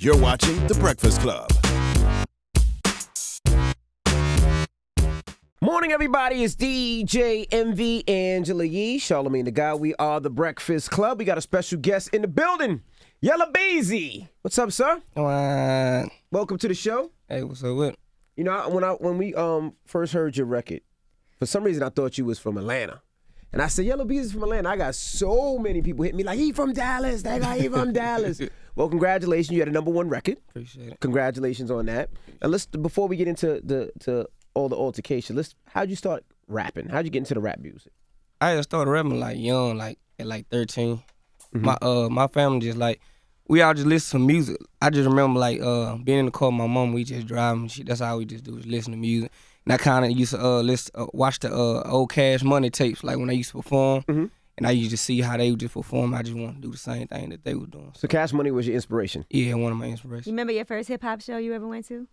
You're watching The Breakfast Club. Morning, everybody. It's DJ MV Angela Yee, Charlamagne the Guy. We are The Breakfast Club. We got a special guest in the building, Yella Beezy. What's up, sir? Welcome to the show. Hey, what's up with? You know, when we first heard your record, for some reason I thought you was from Atlanta. And I said, Yella Beezy's from Atlanta. I got so many people hit me like, he from Dallas. That guy, he from Dallas. Well, congratulations. You had a #1 record. Appreciate it. Congratulations on that. And before we get into all the altercation, how'd you start rapping? How'd you get into the rap music? I just started rapping like young, like at like 13. My family just like, we all just listen to music. I just remember like being in the car with my mom, we just driving. That's all we just do is listen to music. And I kind of used to watch the old Cash Money tapes, like when they used to perform. And I used to see how they would just perform. I just wanted to do the same thing that they were doing. So Cash Money was your inspiration? Yeah, one of my inspirations. You remember your first hip-hop show you ever went to?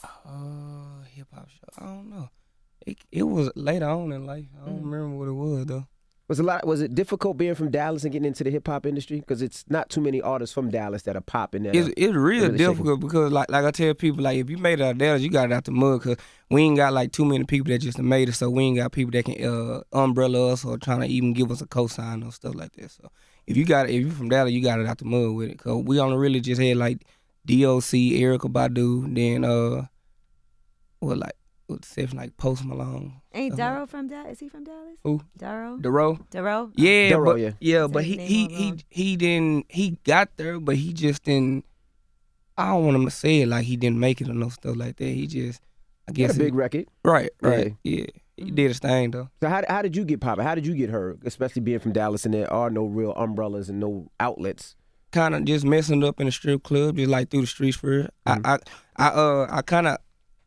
Hip-hop show, I don't know. It was later on in life. I don't remember what it was, though. Was it difficult being from Dallas and getting into the hip hop industry? Because it's not too many artists from Dallas that are popping there. It's real difficult because like I tell people, like if you made it out of Dallas, you got it out the mud. Because we ain't got like too many people that just made it. So we ain't got people that can umbrella us or trying to even give us a cosign or stuff like that. So if you from Dallas, you got it out the mud with it. Because we only really just had like DOC, Erykah Badu, then like Post Malone. Ain't Darrow from Dallas? Is he from Dallas? Who? Darrow. Darrow. Yeah, Darrow, yeah. But he didn't. He got there, but he just didn't. I don't want him to say it like he didn't make it or no stuff like that. He just, I guess. He had a big record. Right. Yeah. He did his thing though. So how did you get poppin'? How did you get heard? Especially being from Dallas and there are no real umbrellas and no outlets. Kind of just messing up in the strip club, just like through the streets first. I kind of.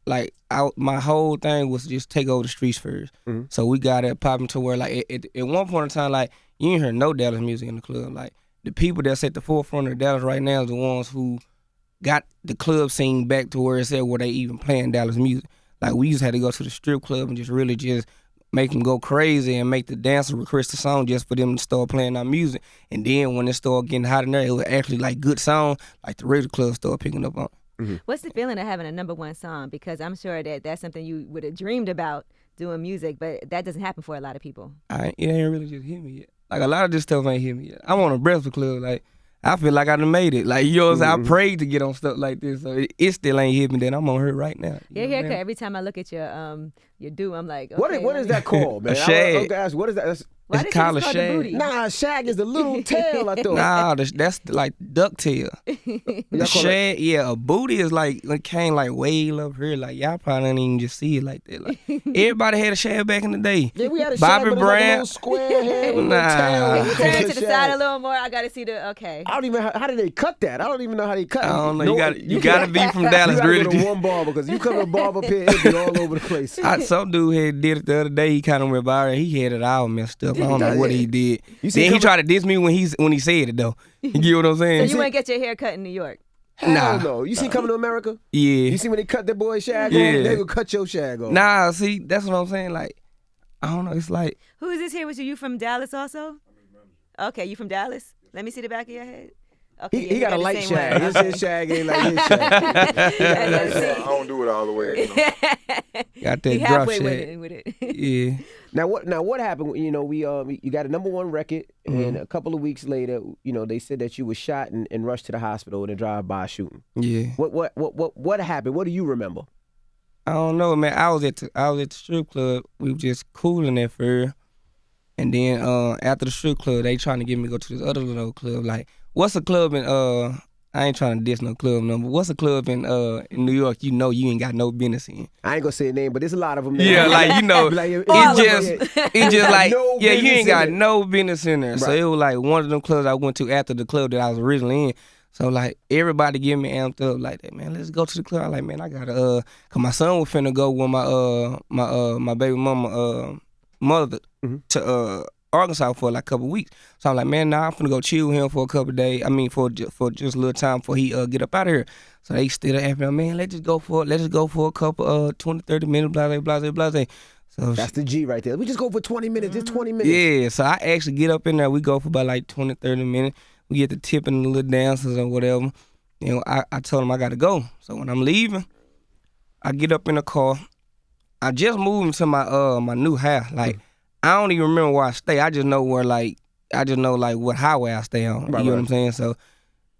Like, my whole thing was just take over the streets first. So we got it popping to where, like, at one point in time, like, you ain't heard no Dallas music in the club. Like, the people that's at the forefront of Dallas right now is the ones who got the club scene back to where it's at where they even playing Dallas music. Like, we used to have to go to the strip club and just really just make them go crazy and make the dancer request a song just for them to start playing our music. And then when it started getting hot in there, it was actually, like, good song, like, the radio club started picking up on. What's the feeling of having a #1 song? Because I'm sure that's something you would have dreamed about doing music, but that doesn't happen for a lot of people. It ain't really just hit me yet. Like, a lot of this stuff ain't hit me yet. I'm on a Breakfast Club. Like, I feel like I done made it. Like, I prayed to get on stuff like this, so it still ain't hit me. Then I'm on her right now. Yeah, haircut. Every time I look at your do, I'm like, okay, what is that called, man? A shag. What is that? Why It's called a shag. Nah, shag is the little tail, I thought. Nah, that's like ducktail. The shag, a booty is like, it came like way up here. Like, y'all probably didn't even just see it like that. Like, everybody had a shag back in the day. Yeah, we had a Bobby shag, but Brown. like a little square head with a little tail. Can you turn it to the side a little more? I got to see I don't even how did they cut that? I don't even know how they cut it. I don't know. You got to be from Dallas. You got to really. go to one barber because you come to a barber pit, it'll be all over the place. Some dude had did it the other day. He kind of went by and he had it all messed up. I don't know what he did. Then he tried to diss me when he said it though. You get what I'm saying? So you ain't get your hair cut in New York? Nah. No. You see Coming to America? Yeah. You see when they cut that boy's shag off? They will cut your shag off. Nah, see, that's what I'm saying. Like, I don't know. It's like. Who is this here with you? You from Dallas also? Okay, you from Dallas? Let me see the back of your head. Okay, he got a light shag. His shag ain't like his shag. I don't do it all the way. Got that drop shag. With it. Yeah. Now what happened? You know, you got a #1 record, and a couple of weeks later, you know, they said that you were shot and rushed to the hospital in a drive-by shooting. Yeah. What happened? What do you remember? I don't know, man. I was at the strip club. We were just cooling at first, and then after the strip club, they trying to get me to go to this other little club. Like, what's a club in I ain't trying to diss no club number. What's a club in New York you know you ain't got no business in? I ain't gonna say a name, but there's a lot of them there. Yeah, like, you know, like, it just like, no you ain't got in no business in there. Right. So it was like one of them clubs I went to after the club that I was originally in. So like everybody getting me amped up like that, man. Let's go to the club. I'm like, man, I gotta cause my son was finna go with my baby mama mother to Arkansas for like a couple weeks. So I'm like, man, nah, I'm finna go chill with him for a couple days. I mean, for just a little time before he get up out of here. So they still asking me, man, let's just go for a couple 20, 30 minutes, blah, blah. So that's the G right there. We just go for 20 minutes, just 20 minutes. Yeah, so I actually get up in there. We go for about like 20, 30 minutes. We get the tipping and the little dances or whatever. You know, I told him I got to go. So when I'm leaving, I get up in the car. I just moved into my new house. Like, I don't even remember where I stay. I just know what highway I stay on. Right, you know what I'm saying? So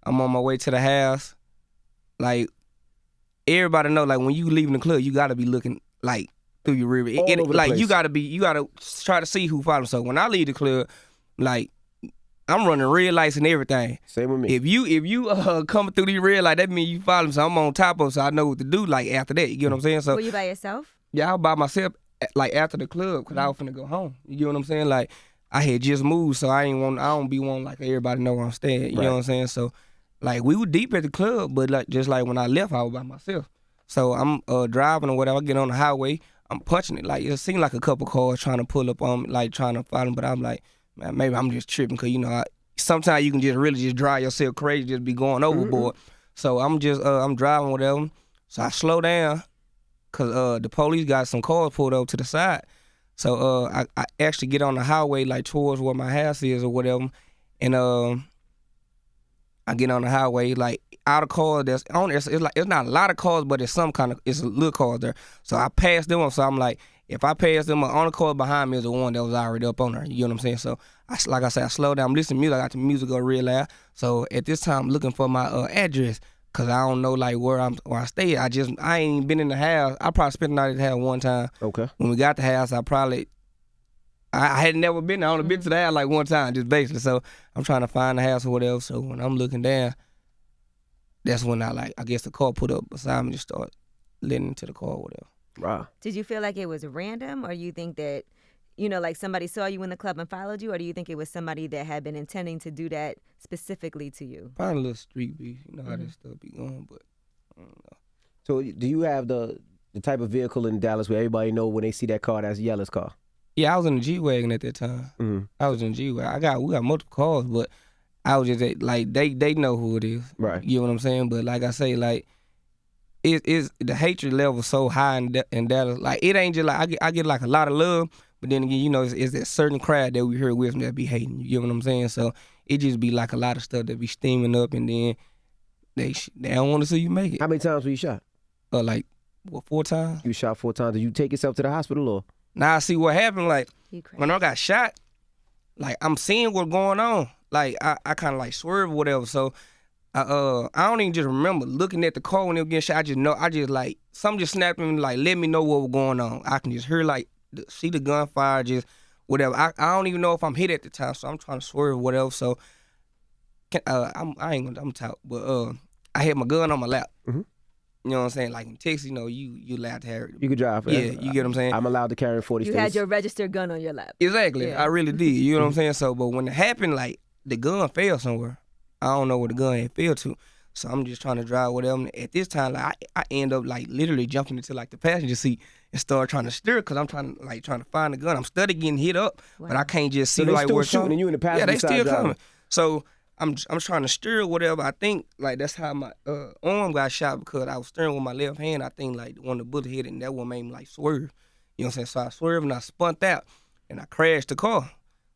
I'm on my way to the house. Like, everybody know, like, when you leaving the club, you gotta be looking like through your rear view. All over the Like place. you gotta try to see who follows. So when I leave the club, like, I'm running red lights and everything. Same with me. If you coming through these red lights, that means you follow me. So I'm on top of it, so I know what to do. Like after that, you get what I'm saying? So Were you by yourself? yeah, I was by myself. Like after the club, cause I was finna go home. You get what I'm saying? Like I had just moved, so I don't be wanting like everybody know where I'm staying. You know what I'm saying? So like we were deep at the club, but like just like when I left, I was by myself. So I'm driving or whatever. I get on the highway, I'm punching it. Like it seemed like a couple cars trying to pull up on me, like trying to follow me, but I'm like, man, maybe I'm just tripping, cause you know sometimes you can just really just drive yourself crazy, just be going overboard. So I'm just I'm driving whatever. So I slow down. Cause the police got some cars pulled up to the side, so I actually get on the highway like towards where my house is or whatever, and I get on the highway like out of cars that's on. It's not a lot of cars, but it's a little cars there. So I passed them up. So I'm like, if I pass them up, on the car behind me is the one that was already up on there. You know what I'm saying? So like I said, I slow down. I'm listening to music. I got the music go real loud. So at this time, I'm looking for my address. Cause I don't know like where I stay. I ain't even been in the house. I probably spent the night at the house one time. Okay. When we got the house, I had never been there. I only been to the house like one time, just basically. So I'm trying to find the house or whatever. So when I'm looking down, that's when I guess the car put up beside me and just start letting into the car or whatever. Wow. Did you feel like it was random, or you think that, you know, like somebody saw you in the club and followed you, or do you think it was somebody that had been intending to do that specifically to you? Probably a little street beef. You know how this stuff be going, but I don't know. So do you have the type of vehicle in Dallas where everybody know when they see that car, that's Yella's car? Yeah, I was in the G-Wagon at that time. Mm-hmm. I was in the G-Wagon. We got multiple cars, but I was just like they know who it is. Right. You know what I'm saying? But like I say, like it is the hatred level so high in Dallas. Like it ain't just like I get like a lot of love, but then again, you know, it's that certain crowd that we hear with them that be hating. You get what I'm saying? So it just be like a lot of stuff that be steaming up, and then they don't want to see you make it. How many times were you shot? Like 4 times. You shot 4 times. Did you take yourself to the hospital or? Now I see what happened. Like You crazy. when I got shot, like I'm seeing what's going on. Like I kind of like swerve or whatever. So I don't even just remember looking at the car when they were getting shot. I just like something just snapped me, like let me know what was going on. I can just hear like see the gunfire, just whatever. I don't even know if I'm hit at the time, so I'm trying to swerve or whatever. So I'm talk, but I had my gun on my lap. Mm-hmm. You know what I'm saying? Like in Texas, you know, you allowed to have it. You could drive. Yeah, you get what I'm saying? I'm allowed to carry in 40 You states. had your registered gun on your lap. Exactly. Yeah. I really did. You know what I'm saying? So, but when it happened, like the gun fell somewhere. I don't know where the gun had fell to. So I'm just trying to drive with them. At this time, like I end up like literally jumping into like the passenger seat and start trying to steer because I'm trying to find the gun. I'm steady getting hit up, but I can't just see So they like still where it's shooting coming. and you in the passenger Yeah, they side still driving. coming. So I'm trying to steer or whatever. I think like that's how my arm got shot because I was steering with my left hand. I think like one of the bullets hit it and that one made me like swerve. You know what I'm saying? So I swerved and I spun out and I crashed the car.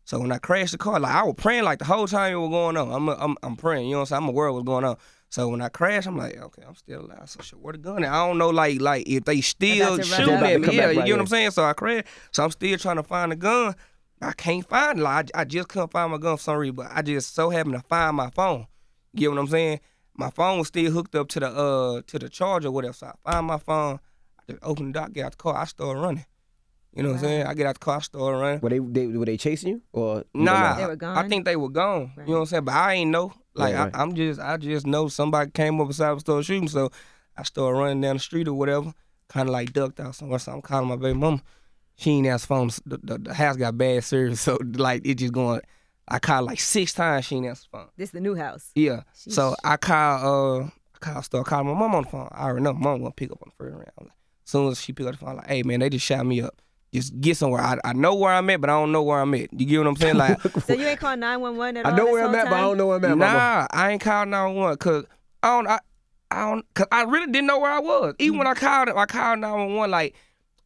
So when I crashed the car, like I was praying like the whole time it was going on. I'm praying, you know what I'm saying? I'm aware of what's going on. So when I crashed, I'm like, okay, I'm still alive. So shit, where the gun at? I don't know like if they still About to run shooting up. at me. Come Yeah, back you right get what in. I'm saying? So I crashed. So I'm still trying to find the gun. I can't find it. Like I just couldn't find my gun for some reason, but I just so happened to find my phone. You get what I'm saying? My phone was still hooked up to the charger or whatever. So I find my phone. I just open the door, get out the car. I start running. You know what I'm saying? I get out the car, start running. Were they chasing you or? you don't Nah, know? They were gone? I think they were gone. Right. You know what I'm saying? But I ain't know. Like Right. I just know somebody came up beside me and started shooting. So I started running down the street or whatever. Kind of like ducked out somewhere. So I'm calling my baby mama. She ain't answer phone. The house got bad service. So like it just going. I called like 6 times. She ain't answer phone. This the new house. Yeah. So Sheesh. I started calling my mom on the phone. I already know my mom gonna pick up on the first round. Like, as soon as she pick up the phone, I'm like, hey man, they just shot me up. Just get somewhere. I know where I'm at, but I don't know where I'm at. You get what I'm saying? Like, So you ain't called 911 at all? I know this where I'm whole at, but I time? don't know where I'm at. mama. nah, I ain't called 911 because cause I really didn't know where I was. Even when I called 911, like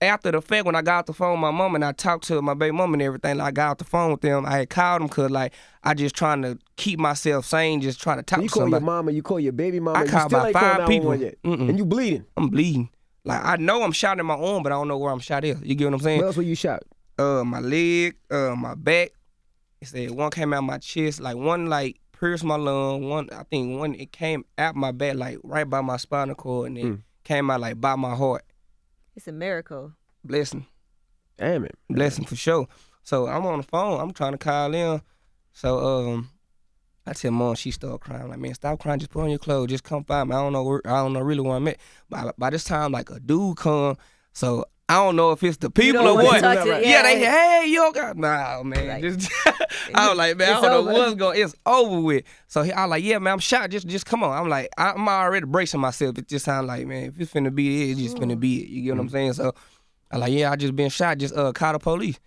after the fact, when I got off the phone with my mom and I talked to my baby mom and everything, like, I got off the phone with them. I had called them because, like, I just trying to keep myself sane, just trying to talk to somebody. You call your mama, you call your baby mama. I you called still about ain't called 5 people. Yet. And you bleeding. I'm bleeding. Like, I know I'm shot in my arm, but I don't know where I'm shot at. You get what I'm saying? Where else were you shot? My leg, my back. It said one came out my chest, like one like pierced my lung. One, I think one it came out my back, like right by my spinal cord, and then came out like by my heart. It's a miracle. Blessing. Damn it. Blessing for sure. So I'm on the phone. I'm trying to call in. So I tell Mom, she started crying. I'm like, man, stop crying. Just put on your clothes. Just come find me. I don't know really where I'm at. By this time, like a dude come. So I don't know if it's the people or what. Yeah, they hey, you got nah, man. Right. Just I was like, man, I don't know what's going. It's over with. So I was like, yeah, man, I'm shot. Just come on. I'm like, I'm already bracing myself. It just sound like, man, if it's finna be it, it's just finna be it. You get what I'm saying? So I like, yeah, I just been shot. Just call the police.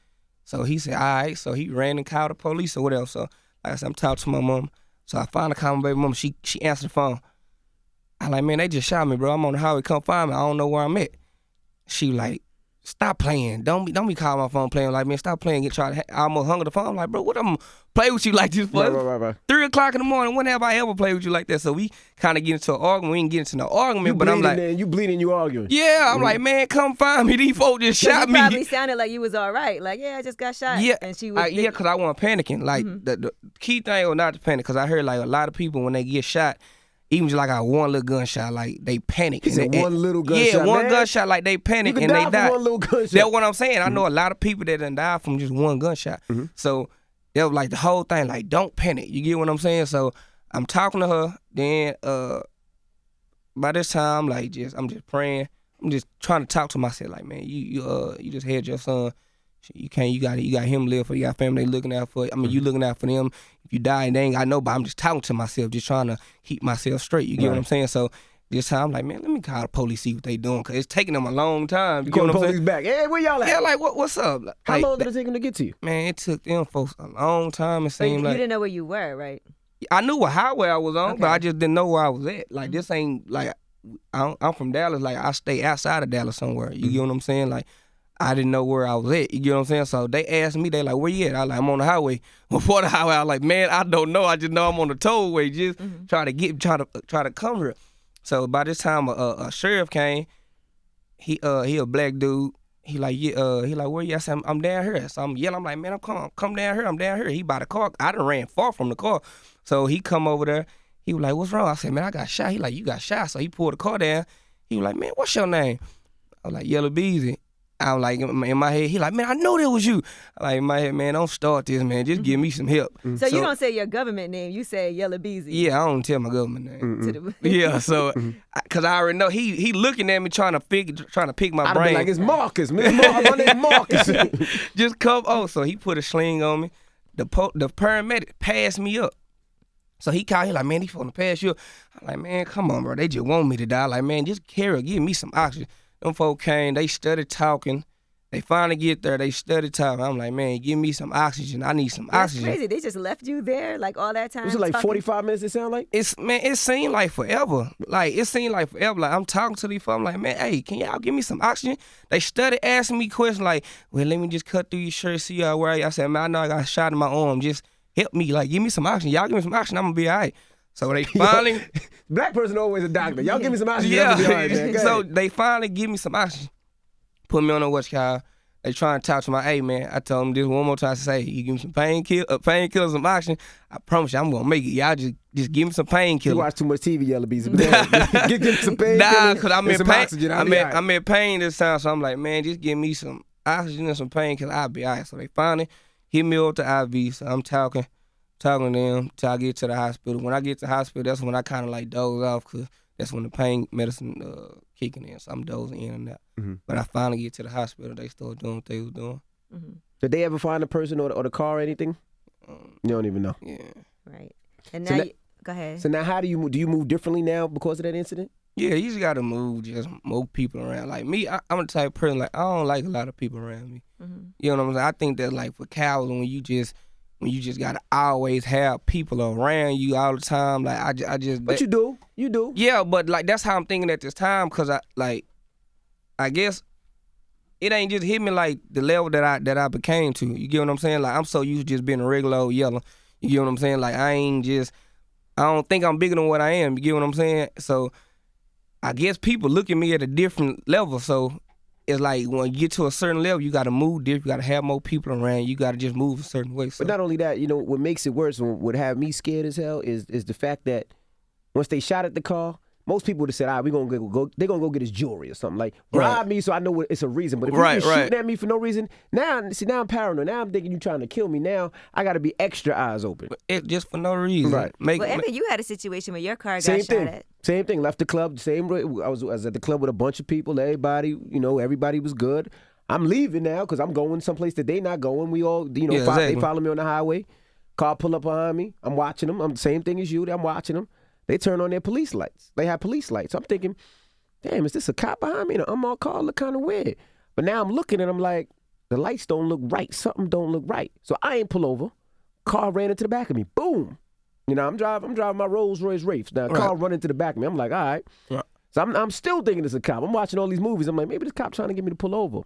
So he said, all right. So he ran and called the police or whatever. So like I said, I'm talking to my mom. So I finally called my baby mom. She answered the phone. I like, man, they just shot me, bro. I'm on the highway. Come find me. I don't know where I'm at. She like, stop playing. Don't be calling my phone playing. Like, man, stop playing. I almost hung up the phone. I'm like, bro, what I'm play with you like this for? Right. 3 o'clock in the morning. When have I ever played with you like that? So we kind of get into an argument. We didn't get into no argument, but I'm like, you bleeding, you arguing. yeah, I'm like, man, come find me. These folks just shot me. Probably sounded like you was all right. Like, yeah, I just got shot. Yeah, and she was. yeah, because I wasn't panicking. Like the key thing was not to panic, because I heard like a lot of people when they get shot, even just like I one little gunshot, like they panic. He said one little gunshot. Yeah, one man. gunshot, like they panic You and can they die die. from one little gunshot. That's what I'm saying. I know a lot of people that done died from just one gunshot. So that was like the whole thing, like don't panic. You get what I'm saying? So I'm talking to her. Then by this time, like I'm just praying. I'm just trying to talk to myself, like, man, you just had your son. You got him live for you. Got family looking out for you. I mean, you looking out for them. If you die, they ain't got nobody. I'm just talking to myself, just trying to keep myself straight. You get what I'm saying? So this time, I'm like, man, let me call the police, see what they doing, because it's taking them a long time. You call the what I'm police saying? back. Hey, where y'all at? Yeah, like, what's up? How Like, long did it take them to get to you? man, it took them folks a long time. It But you seemed like didn't know where you were, right? I knew what highway I was on, but Okay. I just didn't know where I was at. Like, this ain't, like, I'm from Dallas. Like, I stay outside of Dallas somewhere. You get what I'm saying? Like, I didn't know where I was at. You get what I'm saying? So they asked me, they like, where you at? I like, I'm on the highway. Before the highway, I was like, man, I don't know. I just know I'm on the tollway, just try to come here. So by this time, a sheriff came. He a black dude. He like, where you at? I said, I'm down here. So I'm yelling. I'm like, man, come down here. I'm down here. He by the car. I done ran far from the car. So he come over there. He was like, what's wrong? I said, man, I got shot. He like, you got shot. So he pulled the car down. He was like, man, what's your name? I was like, Yella Beezy. I was like, in my head, he like, man, I know that was you. I like, in my head, man, don't start this, man. Just give me some help. So you don't say your government name. You say Yella Beezy. Yeah, I don't tell my government name. To the- Yeah, so, because I already know he looking at me trying to pick my I'd brain. be like, it's Marcus. Man. My name Marcus. Just come, so he put a sling on me. The paramedic passed me up. So he called, he like, man, he finna pass you up. I'm like, man, come on, bro. They just want me to die. Like, man, just give me some oxygen. Them folk came, they started talking. They finally get there, they started talking. I'm like, man, give me some oxygen. I need some That's oxygen. crazy. They just left you there like all that time. Was it like talking? 45 minutes, it sound like? It seemed like forever. Like, I'm talking to these folks. I'm like, man, hey, can y'all give me some oxygen? They started asking me questions like, well, let me just cut through your shirt, see y'all where you. I said, man, I know I got a shot in my arm. Just help me. Like, give me some oxygen. Y'all give me some oxygen, I'm going to be all right. So they finally... Black person always a doctor. Y'all give me some oxygen. Yeah. I'm gonna be all right, man. Go So ahead. they finally give me some oxygen. Put me on the watch car. They trying to talk to my, hey, man, I told them this one more time to say, you give me some painkillers, some oxygen, I promise you I'm going to make it. Y'all just give me some You painkillers. watch too much TV, Yella Beezy. Give me some pain. Nah, because I'm in some pain. Oxygen. I'm in pain this time, so I'm like, man, just give me some oxygen and some painkillers, I'll be all right. So they finally hit me up to IV, so I'm talking to them till I get to the hospital. When I get to the hospital, that's when I kind of like doze off, because that's when the pain medicine kicking in, so I'm dozing in and out. But I finally get to the hospital, they started doing what they was doing. Did they ever find the person or the car or anything? You don't even know. Yeah. Right. And So now, now- go ahead. So now how do you move differently now because of that incident? Yeah, you just gotta move people around. Like me, I'm the type of person, like, I don't like a lot of people around me. You know what I'm saying? I think that, like, for cows, when you just gotta always have people around you all the time, like, I just. But you do. Yeah, but like that's how I'm thinking at this time, because I guess it ain't just hit me like the level that I became to. You get what I'm saying? Like I'm so used to just being a regular old Yella. You get what I'm saying? Like I don't think I'm bigger than what I am. You get what I'm saying? So I guess people look at me at a different level. So it's like when you get to a certain level, you got to move different. You got to have more people around. You got to just move a certain way. So. But not only that, what makes it worse and would have me scared as hell is the fact that once they shot at the car, most people would have said, all right, they're going to go get his jewelry or something. Like, rob me so I know it's a reason. But if you're just shooting at me for no reason, now I'm paranoid. Now I'm thinking you're trying to kill me. Now I got to be extra eyes open. It just for no reason. Right. Evan, you had a situation where your car got shot at. Same thing. Left the club. I was at the club with a bunch of people. Everybody, everybody was good. I'm leaving now because I'm going someplace that they not going. We all, they follow me on the highway. Car pull up behind me. I'm watching them. I'm the same thing as you. I'm watching them. They turn on their police lights. They have police lights. I'm thinking, damn, is this a cop behind me? The unmarked car look kind of weird. But now I'm looking and I'm like, the lights don't look right. Something don't look right. So I ain't pull over. Car ran into the back of me. Boom. I'm driving my Rolls Royce Wraith. Now, car run into the back of me. I'm like, all right. So I'm still thinking it's a cop. I'm watching all these movies. I'm like, maybe this cop trying to get me to pull over.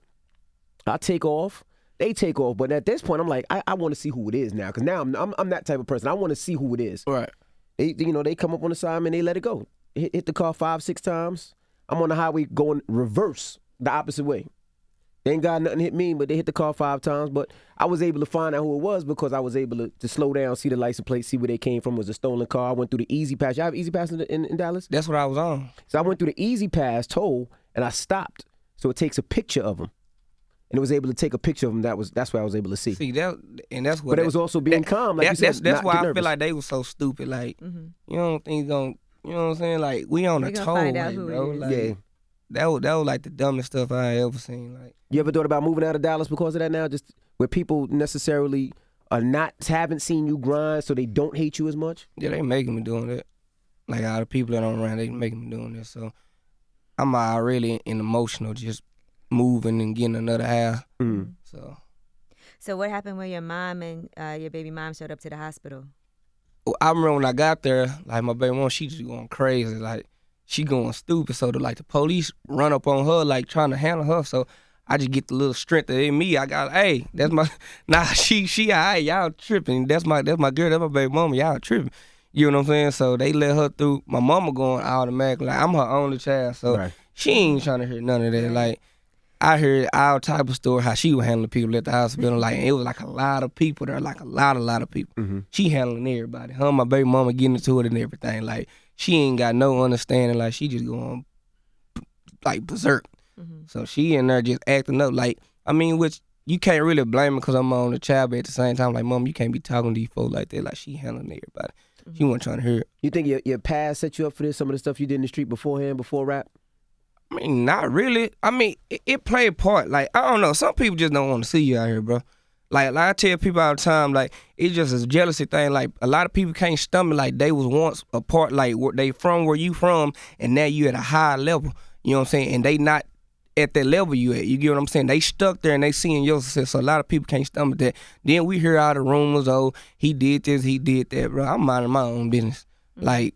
I take off. They take off. But at this point, I'm like, I want to see who it is now. Because now I'm that type of person. I want to see who it is. Right. They come up on the side and they let it go. Hit the car 5-6 times. I'm on the highway going reverse the opposite way. They ain't got nothing hit me, but they hit the car 5 times. But I was able to find out who it was because I was able to slow down, see the license plate, see where they came from. It was a stolen car. I went through the Easy Pass. Y'all have Easy Pass in Dallas? That's what I was on. So I went through the Easy Pass toll and I stopped. So it takes a picture of them. And it was able to take a picture of them. That's what I was able to see. See that, and that's what. But it was also being calm. Like that's why I feel like they were so stupid. Like you don't think you know what I'm saying? Like we on a tollway, bro. Like, that was like the dumbest stuff I ever seen. Like you ever thought about moving out of Dallas because of that now? Just where people necessarily haven't seen you grind, so they don't hate you as much. Yeah, they making me doing that. Like all the people that I'm around, they making me doing this. So I'm already in emotional just. Moving and getting another half. So what happened when your mom and your baby mom showed up to the hospital? Well, I remember when I got there, like my baby mom, she just going crazy, like she going stupid. So the police run up on her, like trying to handle her. So I just get the little strength in me. I got, hey, that's my she all right, y'all tripping. That's my girl, that's my baby mama, y'all tripping. You know what I'm saying? So they let her through. My mama going automatically. Like I'm her only child, so she ain't trying to hear none of that. Like. I heard all type of story how she was handling people at the hospital. Like it was like a lot of people there, like a lot of people. She handling everybody. Her and my baby mama getting into it and everything. Like she ain't got no understanding. Like she just going like berserk. So she in there just acting up. Like which you can't really blame her because I'm on the child, but at the same time, like mom, you can't be talking to these folks like that. Like she handling everybody. She wasn't trying to hear it. You think your past set you up for this? Some of the stuff you did in the street beforehand, before rap? Not really. It played a part. Like, I don't know. Some people just don't want to see you out here, bro. Like I tell people all the time, like, it's just a jealousy thing. Like, a lot of people can't stomach, like, they was once a part, like, they from where you from, and now you at a high level. You know what I'm saying? And they not at that level you at. You get what I'm saying? They stuck there, and they seeing your success. So a lot of people can't stomach that. Then we hear all the rumors, oh, he did this, he did that, bro. I'm minding my own business. Like,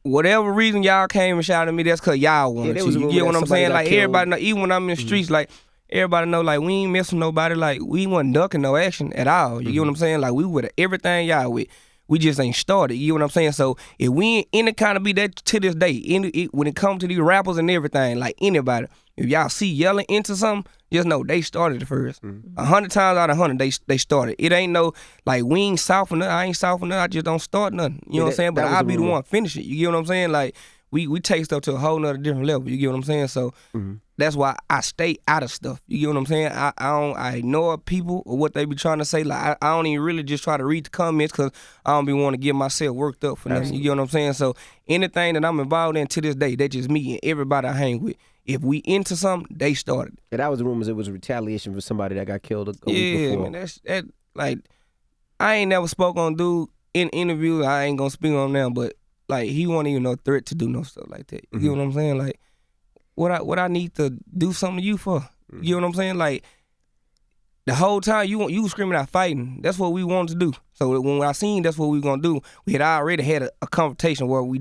whatever reason y'all came and shouted at me, that's because y'all wanted to. You get what I'm saying? Like, everybody know, even when I'm in the streets, like, everybody know, like, we ain't messing with nobody. Like, we wasn't ducking no action at all. You get what I'm saying? Like, we with everything y'all with. We just ain't started. You get what I'm saying? So, if we ain't any kind of be that to this day, when it comes to these rappers and everything, like, anybody, if y'all see yelling into something, just know they started it first. 100 times out of 100, they started. It ain't no, like, we ain't soft enough. I ain't soft enough. I just don't start nothing. You know what I'm saying? But I'll be the one finish it. You get what I'm saying? Like, we take stuff to a whole nother different level. You get what I'm saying? So that's why I stay out of stuff. You get what I'm saying? I ignore people or what they be trying to say. Like, I don't even really just try to read the comments because I don't be want to get myself worked up for nothing. You get what I'm saying? So anything that I'm involved in to this day, that's just me and everybody I hang with. If we into something, they started. Yeah, that was the rumors. It was a retaliation for somebody that got killed a week before. Yeah, man, that like, I ain't never spoke on dude in interviews. I ain't gonna speak on them, but like, he wasn't even no threat to do no stuff like that. You get what I'm saying? Like, what I need to do something to you for? You get what I'm saying? Like, the whole time you was screaming out fighting. That's what we wanted to do. So when I seen that's what we gonna do, we had already had a confrontation where I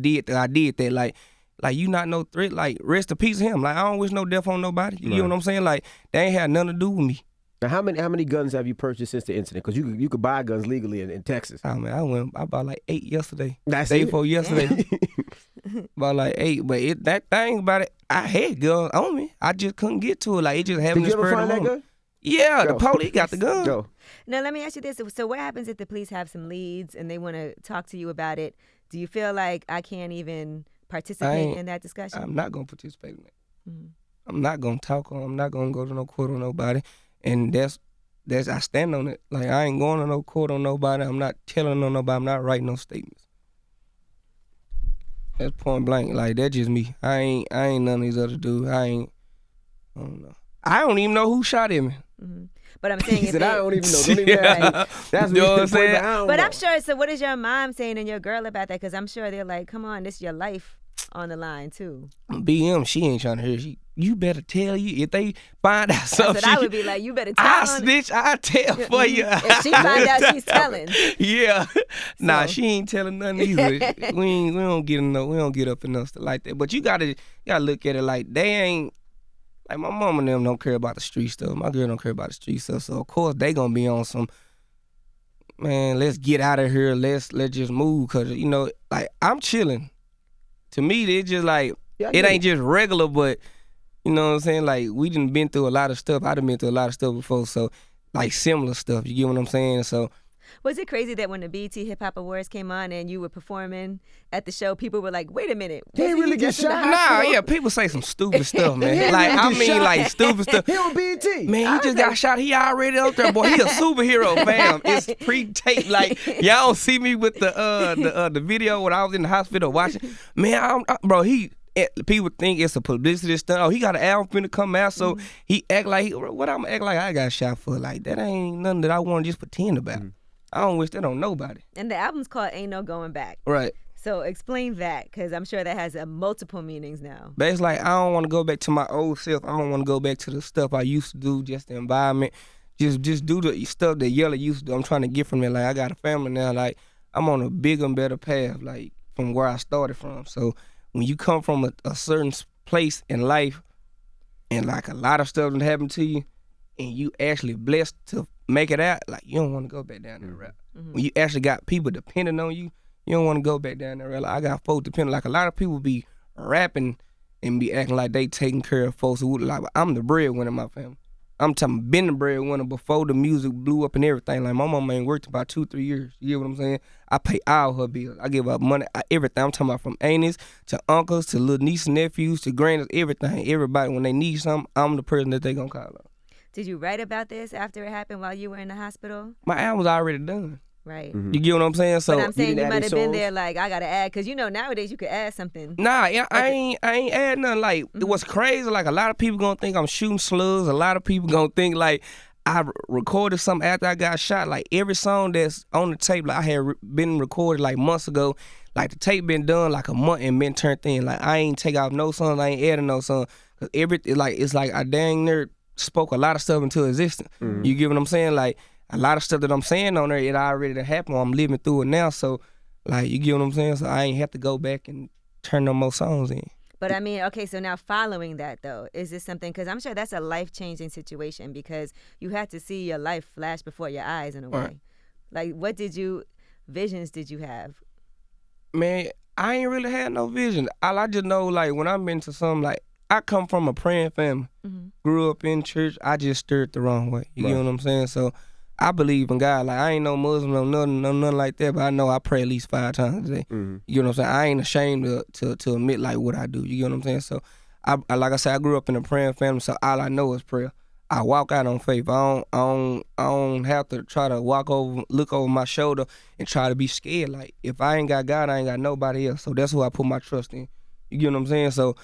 did that. Like, Like, you not no threat. Like, rest in peace him. Like, I don't wish no death on nobody. You know what I'm saying? Like, they ain't had nothing to do with me. Now, how many guns have you purchased since the incident? Because you could buy guns legally in Texas. Oh, man, I bought like 8 yesterday. That's Day it? before yesterday. About like 8. But that thing about it, I had guns on me. I just couldn't get to it. Like, it just happened Did to you ever spur find the that moment. gun? Yeah, Go. the police got the gun. Go. Now, let me ask you this. So what happens if the police have some leads and they want to talk to you about it? Do you feel like I can't even participate in that discussion? I'm not going to participate in that. I'm not going to talk on. I'm not going to go to no court on nobody. And that's I stand on it. Like, I ain't going to no court on nobody. I'm not telling on nobody. I'm not writing no statements. That's point blank. Like, that's just me. I ain't none of these other dudes. I don't know. I don't even know who shot him. But I'm saying He if said, they, I don't even know. Don't even ask me. That's You know what I'm what saying? I don't But know. I'm sure. So what is your mom saying and your girl about that? Because I'm sure they're like, come on, this is your life on the line too. BM, she ain't trying to hear. You better tell you if they find out That's something. what I would be like. You better tell I on snitch. I tell for you. If she find out, she's telling. Yeah. Nah, So. she ain't telling nothing either. we don't get up enough stuff like that. But you gotta look at it like they ain't. Like, my mom and them don't care about the street stuff. My girl don't care about the street stuff. So of course they gonna be on some, man, let's get out of here. Let's just move. Cause like, I'm chilling. To me, it's just like, Yeah, I it get ain't just regular, but you know what I'm saying? Like, we done been through a lot of stuff. I done been through a lot of stuff before. So, like, similar stuff. You get what I'm saying? So, Was it crazy that when the BET Hip Hop Awards came on and you were performing at the show, people were like, wait a minute. He wasn't really get just in the shot? hospital?" nah, yeah, people say some stupid stuff, man. He Like, really I get mean, shot. like, stupid stuff. He on BET. Man, he just got shot. He already up there, boy. He a superhero, fam. It's pre-tape. Like, y'all don't see me with the video when I was in the hospital watching. Man, bro, people think it's a publicity stunt. Oh, he got an album finna come out, so he act like what I'm act like I got shot for. Like, that ain't nothing that I want to just pretend about. I don't wish that on nobody. And the album's called Ain't No Going Back. Right. So explain that, because I'm sure that has multiple meanings now. But it's like, I don't want to go back to my old self. I don't want to go back to the stuff I used to do, just the environment. Just do the stuff that Yella used to do. I'm trying to get from it. Like, I got a family now. Like, I'm on a bigger and better path, like, from where I started from. So when you come from a certain place in life and, like, a lot of stuff that happened to you and you actually blessed to make it out, like, you don't want to go back down that route. When you actually got people depending on you, you don't want to go back down that route. Like, I got folks depending. Like, a lot of people be rapping and be acting like they taking care of folks who like, I'm the breadwinner in my family. I'm talking been the breadwinner before the music blew up and everything. Like, my mama ain't worked about 2-3 years. You get what I'm saying? I pay all her bills. I give her money, everything. I'm talking about from aunties to uncles to little nieces, nephews to grannies, everything. Everybody, when they need something, I'm the person that they gonna call on. Did you write about this after it happened while you were in the hospital? My album's already done. Right. You get what I'm saying? So But I'm saying didn't you add might any have been songs? there like, I got to add, because nowadays you could add something. Nah, I ain't add nothing. Like, it was crazy. Like, a lot of people gonna think I'm shooting slugs. A lot of people gonna think like I recorded something after I got shot. Like, every song that's on the tape, like, I had been recorded like months ago. Like, the tape been done like a month and been turned in. Like, I ain't take off no songs. I ain't adding no song. Cause it's like I dang near spoke a lot of stuff into existence. You get what I'm saying? Like, a lot of stuff that I'm saying on there, it already done happened. I'm living through it now. So, like, you get what I'm saying? So I ain't have to go back and turn no more songs in. But I mean, okay, so now following that though, is this something, because I'm sure that's a life-changing situation, because you had to see your life flash before your eyes in a way. Right. Like, what visions did you have? Man, I ain't really had no vision. All I just know, like, when I'm into something, like, I come from a praying family. Grew up in church. I just stirred the wrong way. You get what I'm saying? So I believe in God. Like, I ain't no Muslim, no nothing like that, but I know I pray at least 5 times a day. You get what I'm saying? I ain't ashamed to admit, like, what I do. You get what I'm saying? So, I like I said, I grew up in a praying family, so all I know is prayer. I walk out on faith. I don't have to try to look over my shoulder and try to be scared. Like, if I ain't got God, I ain't got nobody else. So that's who I put my trust in. You get what I'm saying? So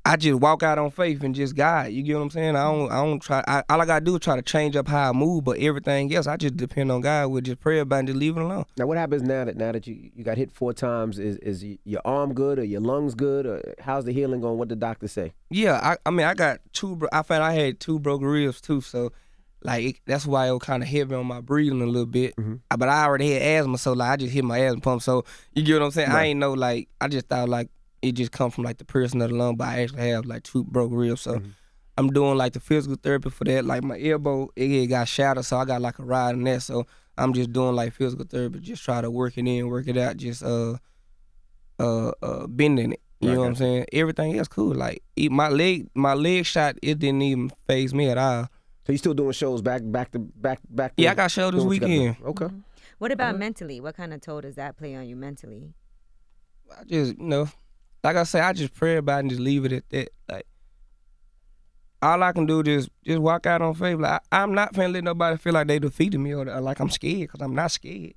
I just walk out on faith and just God. You get what I'm saying? I don't try. All I gotta do is try to change up how I move, but everything else, I just depend on God. With just pray about it and just leave it alone. Now, what happens now that you got hit 4 times? Is your arm good or your lungs good? Or how's the healing going? What the doctor say? Yeah, I mean, I got 2. I found I had 2 broken ribs too, so like that's why it was kind of heavy on my breathing a little bit. But I already had asthma, so like I just hit my asthma pump. So you get what I'm saying? I ain't know, like, I just thought like it just come from like the person of the lung, but I actually have like 2 broke ribs. So I'm doing like the physical therapy for that. Like my elbow, it got shattered, so I got like a rod in that. So I'm just doing like physical therapy, just try to work it in, work it out, just bending it. You know what I'm saying? Everything else cool. Like my leg shot, it didn't even phase me at all. So you still doing shows back to back? Yeah, I got show this weekend. Okay. What about mentally? What kind of toll does that play on you mentally? I just, like I say, I just pray about it and just leave it at that. Like, all I can do is just walk out on faith. Like, I'm not finna let nobody feel like they defeated me or like I'm scared, because I'm not scared.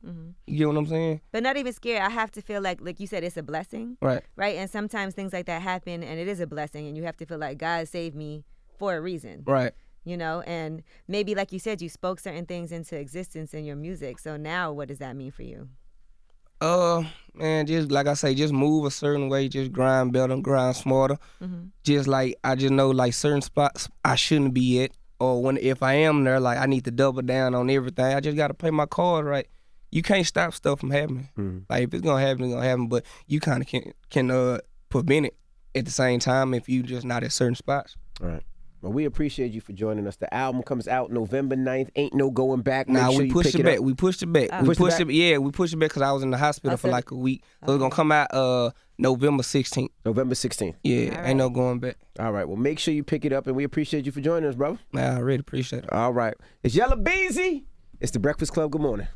You get what I'm saying? But not even scared. I have to feel like you said, it's a blessing. Right. Right? And sometimes things like that happen, and it is a blessing, and you have to feel like God saved me for a reason. Right. And maybe, like you said, you spoke certain things into existence in your music. So now what does that mean for you? Man, just like I say, just move a certain way, just grind better, grind smarter. Just like, I just know like certain spots I shouldn't be at, or if I am there, like I need to double down on everything. I just gotta play my card right. You can't stop stuff from happening. Like if it's gonna happen, it's gonna happen, but you kind of can prevent it at the same time if you just not at certain spots. All right. Well, we appreciate you for joining us. The album comes out November 9th. Ain't no going back. We pushed it back. We pushed it back. We pushed it. Yeah, we pushed it back because I was in the hospital for like a week. So it's gonna come out November 16th. November 16th. Yeah, ain't no going back. All right. Well, make sure you pick it up, and we appreciate you for joining us, bro. Man, I really appreciate it. All right. It's Yella Beezy. It's the Breakfast Club. Good morning.